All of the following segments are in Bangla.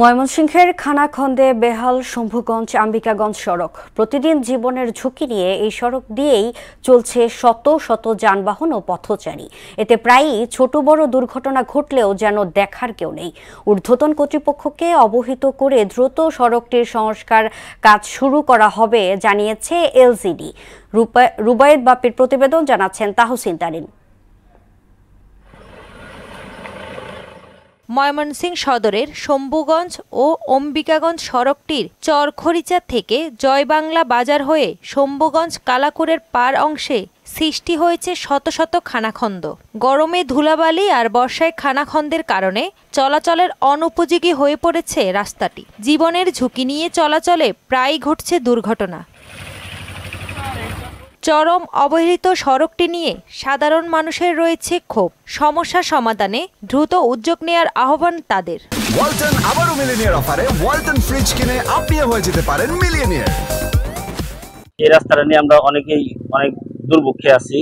ময়মনসিংহের খানাখন্দে বেহাল শম্ভুগঞ্জ আম্বিকাগঞ্জ সড়ক। প্রতিদিন জীবনের ঝুঁকি নিয়ে এই সড়ক দিয়েই চলছে শত শত যানবাহন ও পথচারী। এতে প্রায়ই ছোট বড় দুর্ঘটনা ঘটলেও যেন দেখার কেউ নেই। ঊর্ধ্বতন কর্তৃপক্ষকে অবহিত করে দ্রুত সড়কটির সংস্কার কাজ শুরু করা হবে জানিয়েছে এলজিডি। রুবায়েত বাপির প্রতিবেদন, জানাচ্ছেন তাহসিন তারিন। ময়মনসিংহ সদরের শম্ভুগঞ্জ ও অম্বিকাগঞ্জ সড়কটির চরখরিচা থেকে জয়বাংলা বাজার হয়ে শম্ভুগঞ্জ কালাকুরের পার অংশে সৃষ্টি হয়েছে শত শত খানাখন্দ। গরমে ধুলাবালি আর বর্ষায় খানাখন্দের কারণে চলাচলের অনুপযোগী হয়ে পড়েছে রাস্তাটি। জীবনের ঝুঁকি নিয়ে চলাচলে প্রায়ই ঘটছে দুর্ঘটনা। চরম অবহেলিত সড়কটি নিয়ে সাধারণ মানুষের রয়েছে ক্ষোভ। সমস্যা সমাধানে দ্রুত উদ্যোগ নেওয়ার আহ্বান তাদের। ওয়ালটন আবারও মিলিয়নিয়ার অফারে ওয়ালটন ফ্রিজ কিনে আপনিও হয়ে যেতে পারেন মিলিয়নিয়ার। এই রাস্তাটা নিয়ে আমরা অনেক দুর্ভোগে আছি।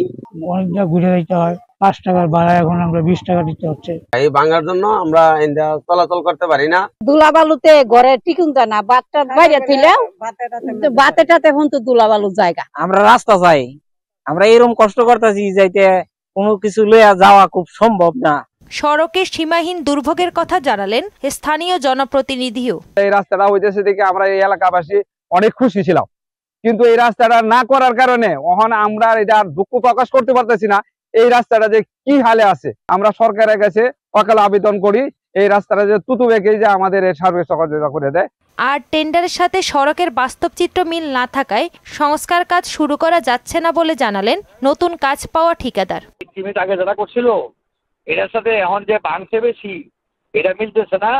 অনেকটা ঘুরে যেতে হয়, 5 টাকার ভাড়া এখন আমরা 20 টাকা দিতে হচ্ছে। এই ভাঙার জন্য আমরা চলাচল করতে পারি না। দুলাবালুতে ঘরে টিকুন যায় না, বাচ্চা বাইরে ছিল বাতেটাতে এখন তো দুলাবালু জায়গা। আমরা রাস্তা চাই, আমরা এরকম কষ্ট করতেছি যাইতে কোনো কিছু লইয়া যাওয়া খুব সম্ভব না। সড়কের সীমাহীন দুর্ভোগের কথা জানালেন স্থানীয় জনপ্রতিনিধিও। এই রাস্তাটা হইতেছে দেখে আমরা এই এলাকাবাসী অনেক খুশি ছিলাম, কিন্তু এই রাস্তাটা না করার কারণে এখন আমরা এটা দুঃখ প্রকাশ করতে পারতেছি না। এই রাস্তাটা যে কি হালে আছে, আমরা সরকারের কাছে অকাল আবেদন করি এই রাস্তাটা যে তুতু বেঁকে যে আমাদের সার্ভে সহযোগিতা করে দেয়। আর টেন্ডারের সাথে সড়কের বাস্তব চিত্র মিল না থাকায় সংস্কার কাজ শুরু করা যাচ্ছে না বলে জানালেন নতুন কাজ পাওয়া ঠিকাদার। আগে যারা করছিল এটার সাথে এখন যে ভাঙছে বেশি, এটা মিলতেছে না।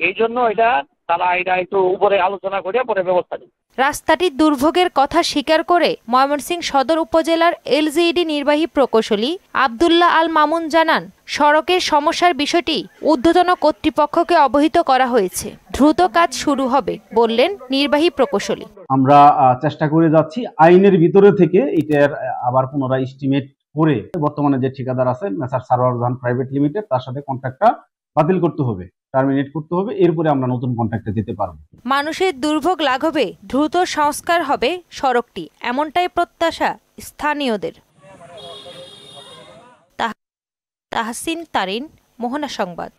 এই জন্য তারা একটু উপরে আলোচনা করে পরে ব্যবস্থা নেবে। রাস্তাটির দুর্ভোগের কথা স্বীকার করে ময়মনসিংহ সদর উপজেলার এলজিইডি নির্বাহী প্রকৌশলী আব্দুল্লাহ আল মামুন জানান, সড়কের সমস্যার বিষয়টি ঊর্ধ্বতন কর্তৃপক্ষকে অবহিত করা হয়েছে, দ্রুত কাজ শুরু হবে বললেন নির্বাহী প্রকৌশলী। আমরা চেষ্টা করে যাচ্ছি আইনের ভিতরে থেকে এটার আবার পুনরায় এস্টিমেট করে বর্তমানে যে ঠিকাদার আছে মেসার সারওয়ার জাহান প্রাইভেট লিমিটেড, তার সাথে কন্ট্রাক্টটা বাতিল করতে হবে, টার্মিনেট করতে হবে, এরপরে আমরা নতুন কন্ট্রাক্টে যেতে পারবো। মানুষের দুর্ভোগ লাঘবে দ্রুত সংস্কার হবে সড়কটি, এমনটাই প্রত্যাশা স্থানীয়দের। তাহসিন তারিন, মোহনা সংবাদ।